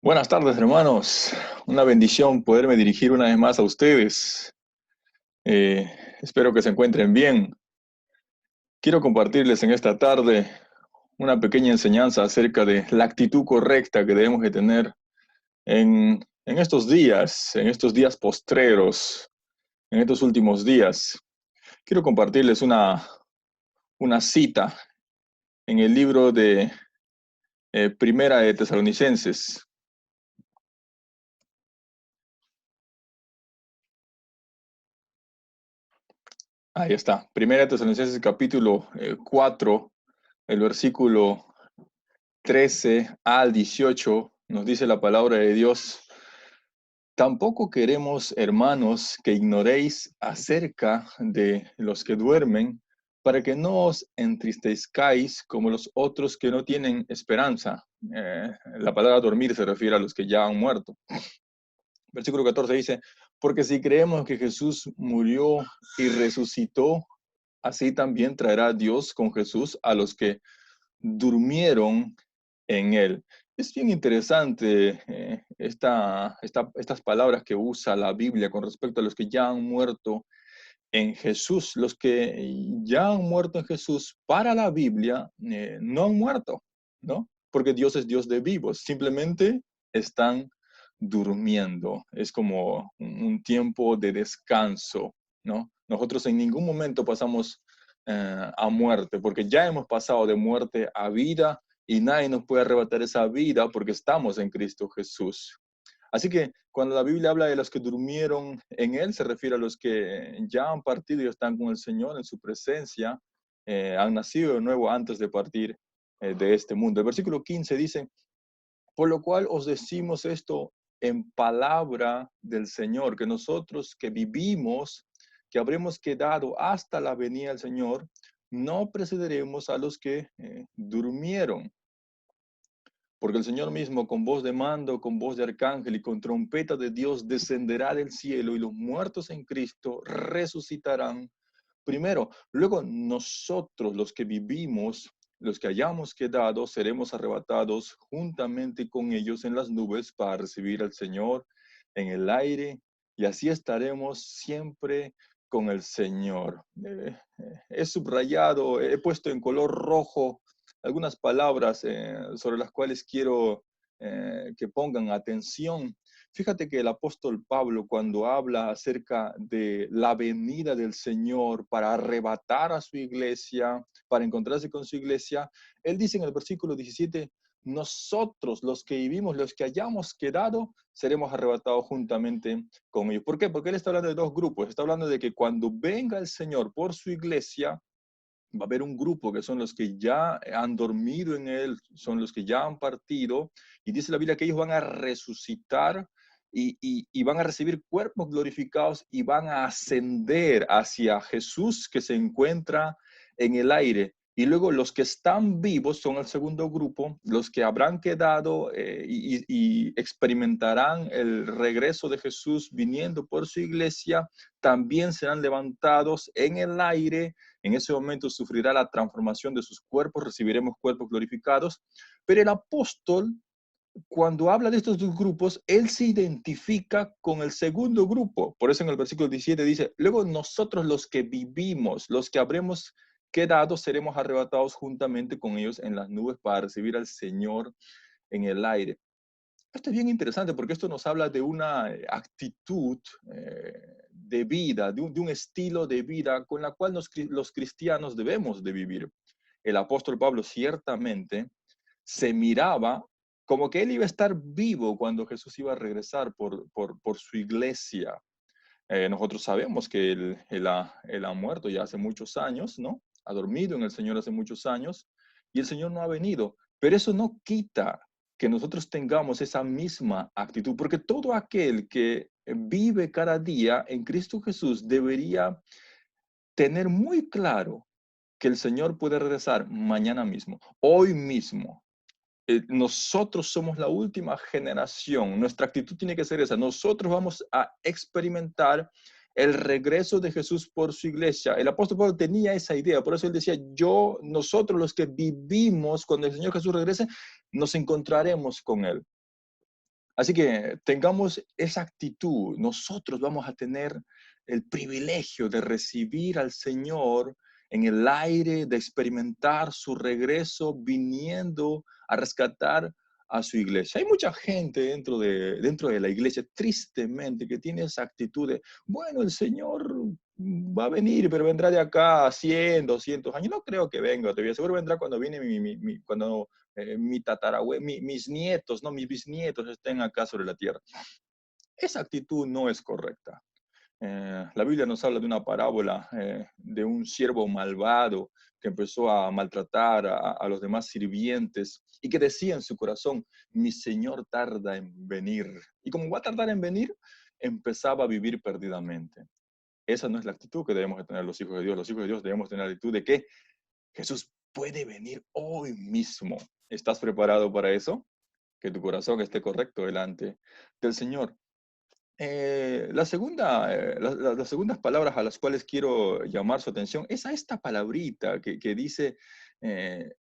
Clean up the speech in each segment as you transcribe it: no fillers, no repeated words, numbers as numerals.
Buenas tardes, hermanos. Una bendición poderme dirigir una vez más a ustedes. Eh, Espero que se encuentren bien. Quiero compartirles en esta tarde una pequeña enseñanza acerca de la actitud correcta que debemos de tener en estos días postreros, en estos últimos días. Quiero compartirles una cita en el libro de Primera de Tesalonicenses. Ahí está. Primera de Tesalonicenses capítulo 4, el versículo 13 al 18 nos dice la palabra de Dios: tampoco queremos, hermanos, que ignoréis acerca de los que duermen, para que no os entristezcáis como los otros que no tienen esperanza. La palabra dormir se refiere a los que ya han muerto. Versículo 14 dice: porque si creemos que Jesús murió y resucitó, así también traerá Dios con Jesús a los que durmieron en él. Es bien interesante estas palabras que usa la Biblia con respecto a los que ya han muerto en Jesús. Los que ya han muerto en Jesús, para la Biblia, no han muerto, ¿no? Porque Dios es Dios de vivos, simplemente están durmiendo. Es como un tiempo de descanso, ¿no? Nosotros en ningún momento pasamos a muerte, porque ya hemos pasado de muerte a vida y nadie nos puede arrebatar esa vida porque estamos en Cristo Jesús. Así que cuando la Biblia habla de los que durmieron en Él, se refiere a los que ya han partido y están con el Señor en su presencia, han nacido de nuevo antes de partir de este mundo. El versículo 15 dice: por lo cual os decimos esto en palabra del Señor, que nosotros que vivimos, que habremos quedado hasta la venida del Señor, no precederemos a los que durmieron. Porque el Señor mismo, con voz de mando, con voz de arcángel y con trompeta de Dios, descenderá del cielo, y los muertos en Cristo resucitarán primero. Luego nosotros, los que vivimos, los que hayamos quedado, seremos arrebatados juntamente con ellos en las nubes para recibir al Señor en el aire, y así estaremos siempre con el Señor. He subrayado, he puesto en color rojo algunas palabras sobre las cuales quiero que pongan atención. Fíjate que el apóstol Pablo, cuando habla acerca de la venida del Señor para arrebatar a su iglesia, para encontrarse con su iglesia, él dice en el versículo 17: nosotros, los que vivimos, los que hayamos quedado, seremos arrebatados juntamente con ellos. ¿Por qué? Porque él está hablando de dos grupos. Está hablando de que cuando venga el Señor por su iglesia, va a haber un grupo que son los que ya han dormido en él, son los que ya han partido, y dice la Biblia que ellos van a resucitar y van a recibir cuerpos glorificados y van a ascender hacia Jesús que se encuentra en el aire. Y luego los que están vivos son el segundo grupo, los que habrán quedado y experimentarán el regreso de Jesús viniendo por su iglesia, también serán levantados en el aire. En ese momento sufrirá la transformación de sus cuerpos, recibiremos cuerpos glorificados. Pero el apóstol, cuando habla de estos dos grupos, él se identifica con el segundo grupo. Por eso en el versículo 17 dice: luego nosotros, los que vivimos, los que habremos quedado, seremos arrebatados juntamente con ellos en las nubes para recibir al Señor en el aire. Esto es bien interesante porque esto nos habla de una actitud de vida, de un estilo de vida con la cual los cristianos debemos de vivir. El apóstol Pablo ciertamente se miraba como que él iba a estar vivo cuando Jesús iba a regresar por su iglesia. Nosotros sabemos que él ha muerto ya hace muchos años, ¿no? Ha dormido en el Señor hace muchos años y el Señor no ha venido. Pero eso no quita que nosotros tengamos esa misma actitud, porque todo aquel que vive cada día en Cristo Jesús debería tener muy claro que el Señor puede regresar mañana mismo, hoy mismo. Nosotros somos la última generación. Nuestra actitud tiene que ser esa. Nosotros vamos a experimentar el regreso de Jesús por su iglesia. El apóstol Pablo tenía esa idea, por eso él decía: nosotros los que vivimos, cuando el Señor Jesús regrese, nos encontraremos con él. Así que tengamos esa actitud. Nosotros vamos a tener el privilegio de recibir al Señor en el aire, de experimentar su regreso viniendo a rescatar a su iglesia. Hay mucha gente dentro de la iglesia, tristemente, que tiene esa actitud de, bueno, el Señor va a venir, pero vendrá de acá a 100, 200 años. No creo que venga todavía. Seguro vendrá cuando viene cuando mis nietos, no, mis bisnietos estén acá sobre la tierra. Esa actitud no es correcta. La Biblia nos habla de una parábola de un siervo malvado que empezó a maltratar a los demás sirvientes y que decía en su corazón, mi Señor tarda en venir. Y como va a tardar en venir, empezaba a vivir perdidamente. Esa no es la actitud que debemos de tener los hijos de Dios. Los hijos de Dios debemos tener la actitud de que Jesús puede venir hoy mismo. ¿Estás preparado para eso? Que tu corazón esté correcto delante del Señor. Las segundas palabras a las cuales quiero llamar su atención es a esta palabrita que dice, eh,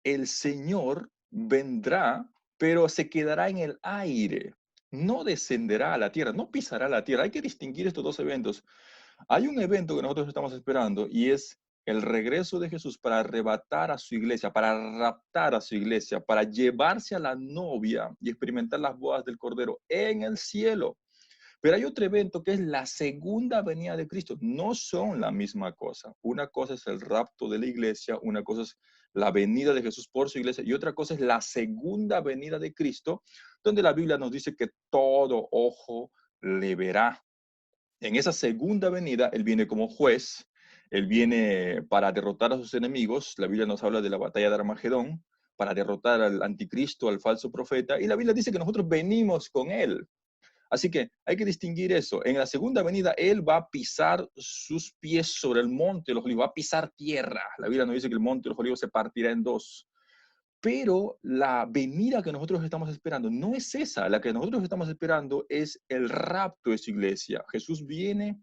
el Señor vendrá, pero se quedará en el aire, no descenderá a la tierra, no pisará la tierra. Hay que distinguir estos dos eventos. Hay un evento que nosotros estamos esperando y es el regreso de Jesús para arrebatar a su iglesia, para raptar a su iglesia, para llevarse a la novia y experimentar las bodas del Cordero en el cielo. Pero hay otro evento que es la segunda venida de Cristo. No son la misma cosa. Una cosa es el rapto de la iglesia, una cosa es la venida de Jesús por su iglesia y otra cosa es la segunda venida de Cristo, donde la Biblia nos dice que todo ojo le verá. En esa segunda venida, Él viene como juez, Él viene para derrotar a sus enemigos. La Biblia nos habla de la batalla de Armagedón, para derrotar al anticristo, al falso profeta, y la Biblia dice que nosotros venimos con Él. Así que hay que distinguir eso. En la segunda venida, Él va a pisar sus pies sobre el monte de los olivos, va a pisar tierra. La Biblia nos dice que el monte de los olivos se partirá en dos. Pero la venida que nosotros estamos esperando no es esa. La que nosotros estamos esperando es el rapto de su iglesia. Jesús viene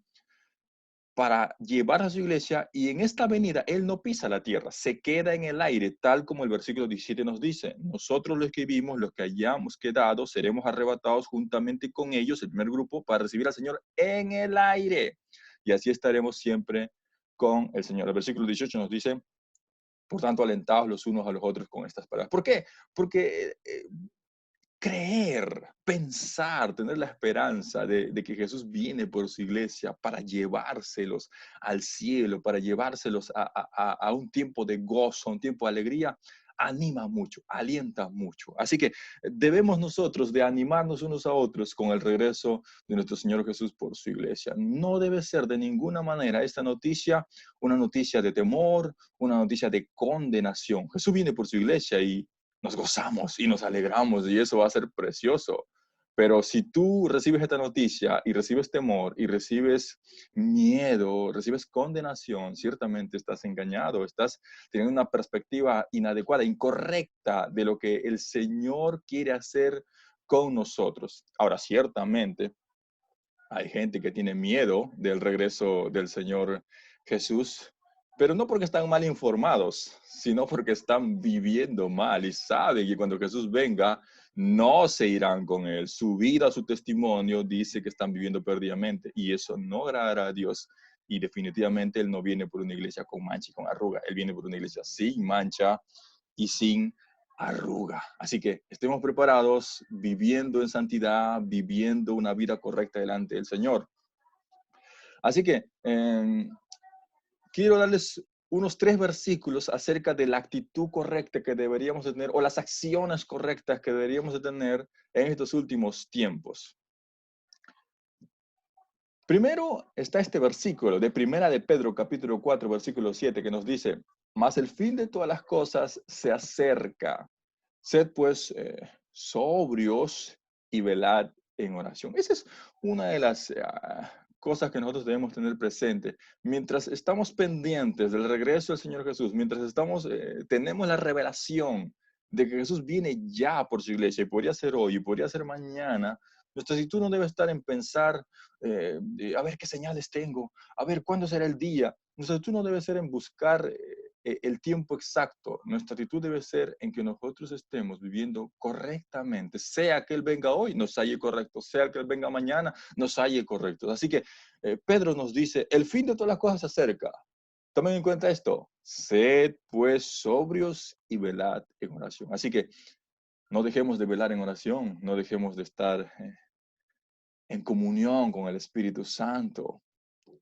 para llevar a su iglesia y en esta venida Él no pisa la tierra, se queda en el aire, tal como el versículo 17 nos dice. Nosotros los que vivimos, los que hayamos quedado, seremos arrebatados juntamente con ellos, el primer grupo, para recibir al Señor en el aire. Y así estaremos siempre con el Señor. El versículo 18 nos dice, por tanto, alentados los unos a los otros con estas palabras. ¿Por qué? Porque creer, pensar, tener la esperanza de que Jesús viene por su iglesia para llevárselos al cielo, para llevárselos a un tiempo de gozo, a un tiempo de alegría, anima mucho, alienta mucho. Así que debemos nosotros de animarnos unos a otros con el regreso de nuestro Señor Jesús por su iglesia. No debe ser de ninguna manera esta noticia una noticia de temor, una noticia de condenación. Jesús viene por su iglesia y nos gozamos y nos alegramos y eso va a ser precioso. Pero si tú recibes esta noticia y recibes temor y recibes miedo, recibes condenación, ciertamente estás engañado, estás teniendo una perspectiva inadecuada, incorrecta de lo que el Señor quiere hacer con nosotros. Ahora, ciertamente hay gente que tiene miedo del regreso del Señor Jesús, pero no porque están mal informados, sino porque están viviendo mal y saben que cuando Jesús venga, no se irán con Él. Su vida, su testimonio dice que están viviendo perdidamente y eso no agradará a Dios. Y definitivamente Él no viene por una iglesia con mancha y con arruga. Él viene por una iglesia sin mancha y sin arruga. Así que estemos preparados, viviendo en santidad, viviendo una vida correcta delante del Señor. Así que quiero darles unos 3 versículos acerca de la actitud correcta que deberíamos tener o las acciones correctas que deberíamos de tener en estos últimos tiempos. Primero está este versículo de Primera de Pedro, capítulo 4, versículo 7, que nos dice, mas el fin de todas las cosas se acerca. Sed pues sobrios y velad en oración. Esa es una de las cosas que nosotros debemos tener presente. Mientras estamos pendientes del regreso del Señor Jesús, mientras tenemos la revelación de que Jesús viene ya por su iglesia, y podría ser hoy, y podría ser mañana, nuestra actitud no debe estar en pensar, a ver qué señales tengo, a ver cuándo será el día. Nuestra actitud no debe ser en buscar el tiempo exacto. Nuestra actitud debe ser en que nosotros estemos viviendo correctamente, sea que Él venga hoy, nos halle correcto, sea que Él venga mañana, nos halle correctos. Así que Pedro nos dice, el fin de todas las cosas se acerca. Tomen en cuenta esto, sed pues sobrios y velad en oración. Así que no dejemos de velar en oración, no dejemos de estar en comunión con el Espíritu Santo,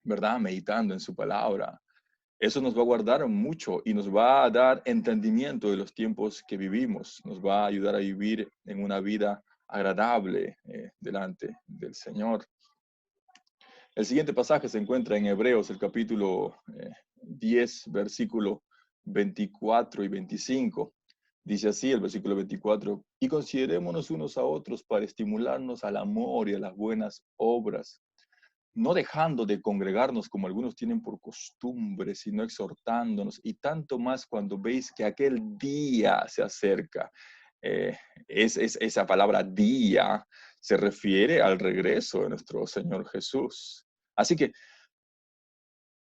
¿verdad? Meditando en su palabra. Eso nos va a guardar mucho y nos va a dar entendimiento de los tiempos que vivimos. Nos va a ayudar a vivir en una vida agradable delante del Señor. El siguiente pasaje se encuentra en Hebreos, el capítulo 10, versículo 24 y 25. Dice así el versículo 24, y considerémonos unos a otros para estimularnos al amor y a las buenas obras, no dejando de congregarnos como algunos tienen por costumbre, sino exhortándonos, y tanto más cuando veis que aquel día se acerca. Eh, esa palabra día se refiere al regreso de nuestro Señor Jesús. Así que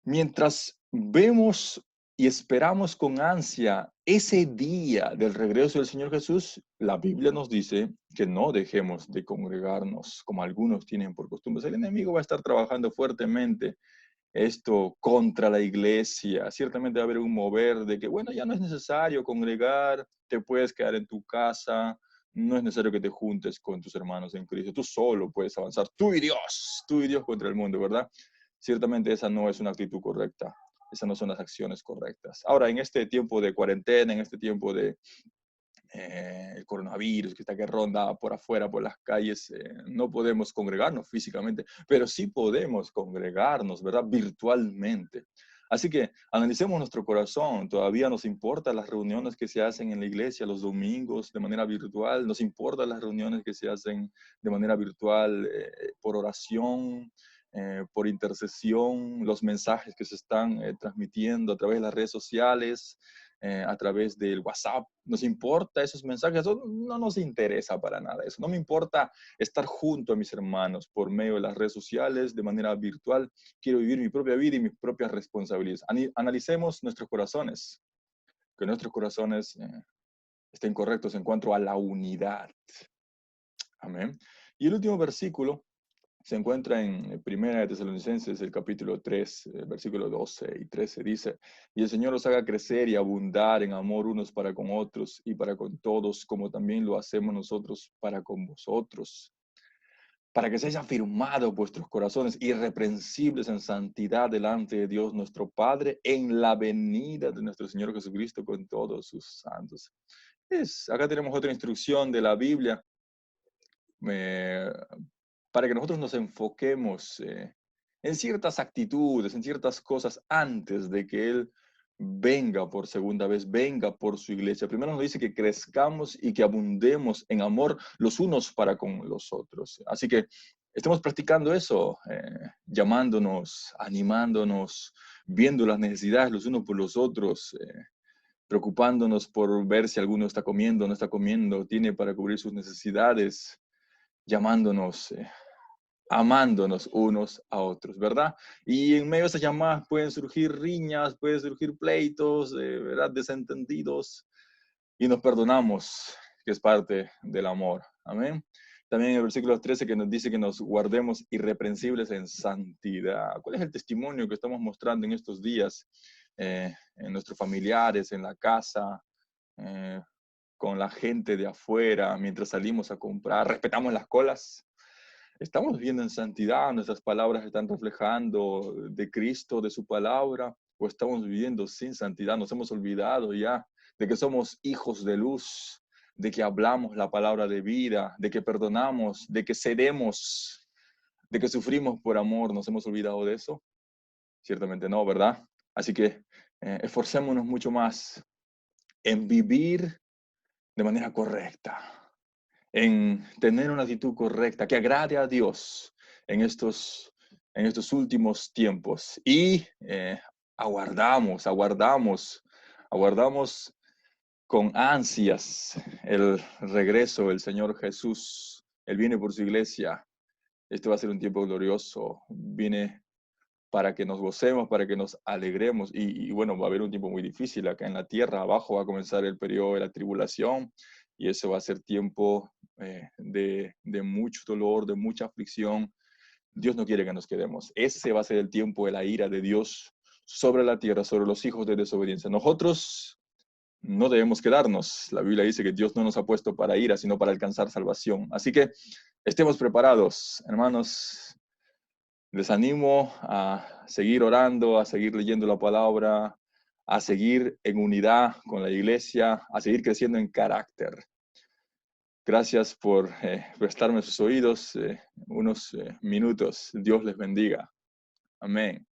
mientras vemos y esperamos con ansia ese día del regreso del Señor Jesús, la Biblia nos dice que no dejemos de congregarnos como algunos tienen por costumbre. El enemigo va a estar trabajando fuertemente esto contra la iglesia. Ciertamente va a haber un mover de que, bueno, ya no es necesario congregar, te puedes quedar en tu casa, no es necesario que te juntes con tus hermanos en Cristo, tú solo puedes avanzar, tú y Dios contra el mundo, ¿verdad? Ciertamente esa no es una actitud correcta, esas no son las acciones correctas. Ahora, en este tiempo de cuarentena, en este tiempo de el coronavirus que está que ronda por afuera, por las calles, no podemos congregarnos físicamente, pero sí podemos congregarnos, ¿verdad? Virtualmente. Así que analicemos nuestro corazón. ¿Todavía nos importan las reuniones que se hacen en la iglesia los domingos de manera virtual? ¿Nos importan las reuniones que se hacen de manera virtual por oración? Por intercesión, los mensajes que se están transmitiendo a través de las redes sociales, a través del WhatsApp. ¿Nos importa esos mensajes? Eso no nos interesa para nada eso. No me importa estar junto a mis hermanos por medio de las redes sociales, de manera virtual. Quiero vivir mi propia vida y mis propias responsabilidades. Analicemos nuestros corazones, que nuestros corazones estén correctos en cuanto a la unidad. Amén. Y el último versículo se encuentra en Primera de Tesalonicenses, el capítulo 3, versículos 12 y 13, dice, y el Señor os haga crecer y abundar en amor unos para con otros y para con todos, como también lo hacemos nosotros para con vosotros, para que seáis afirmados vuestros corazones irreprensibles en santidad delante de Dios nuestro Padre, en la venida de nuestro Señor Jesucristo con todos sus santos. Acá tenemos otra instrucción de la Biblia, eh, para que nosotros nos enfoquemos en ciertas actitudes, en ciertas cosas antes de que Él venga por segunda vez, venga por su iglesia. Primero nos dice que crezcamos y que abundemos en amor los unos para con los otros. Así que estemos practicando eso, llamándonos, animándonos, viendo las necesidades los unos por los otros, preocupándonos por ver si alguno está comiendo, no está comiendo, tiene para cubrir sus necesidades, llamándonos, amándonos unos a otros, ¿verdad? Y en medio de esas llamadas pueden surgir riñas, pueden surgir pleitos, ¿verdad? Desentendidos, y nos perdonamos, que es parte del amor. Amén. También en el versículo 13 que nos dice que nos guardemos irreprensibles en santidad. ¿Cuál es el testimonio que estamos mostrando en estos días en nuestros familiares, en la casa, eh, con la gente de afuera, mientras salimos a comprar? ¿Respetamos las colas? ¿Estamos viviendo en santidad? ¿Nuestras palabras están reflejando de Cristo, de su palabra? ¿O estamos viviendo sin santidad? Nos hemos olvidado ya de que somos hijos de luz, de que hablamos la palabra de vida, de que perdonamos, de que cedemos, de que sufrimos por amor. ¿Nos hemos olvidado de eso? Ciertamente no, ¿verdad? Así que esforcémonos mucho más en vivir de manera correcta, en tener una actitud correcta que agrade a Dios en estos últimos tiempos. Y aguardamos con ansias el regreso del Señor Jesús. Él viene por su iglesia. Este va a ser un tiempo glorioso. Viene para que nos gocemos, para que nos alegremos. Y bueno, va a haber un tiempo muy difícil acá en la tierra. Abajo va a comenzar el periodo de la tribulación y eso va a ser tiempo de mucho dolor, de mucha aflicción. Dios no quiere que nos quedemos. Ese va a ser el tiempo de la ira de Dios sobre la tierra, sobre los hijos de desobediencia. Nosotros no debemos quedarnos. La Biblia dice que Dios no nos ha puesto para ira, sino para alcanzar salvación. Así que estemos preparados, hermanos. Les animo a seguir orando, a seguir leyendo la palabra, a seguir en unidad con la iglesia, a seguir creciendo en carácter. Gracias por prestarme sus oídos unos minutos. Dios les bendiga. Amén.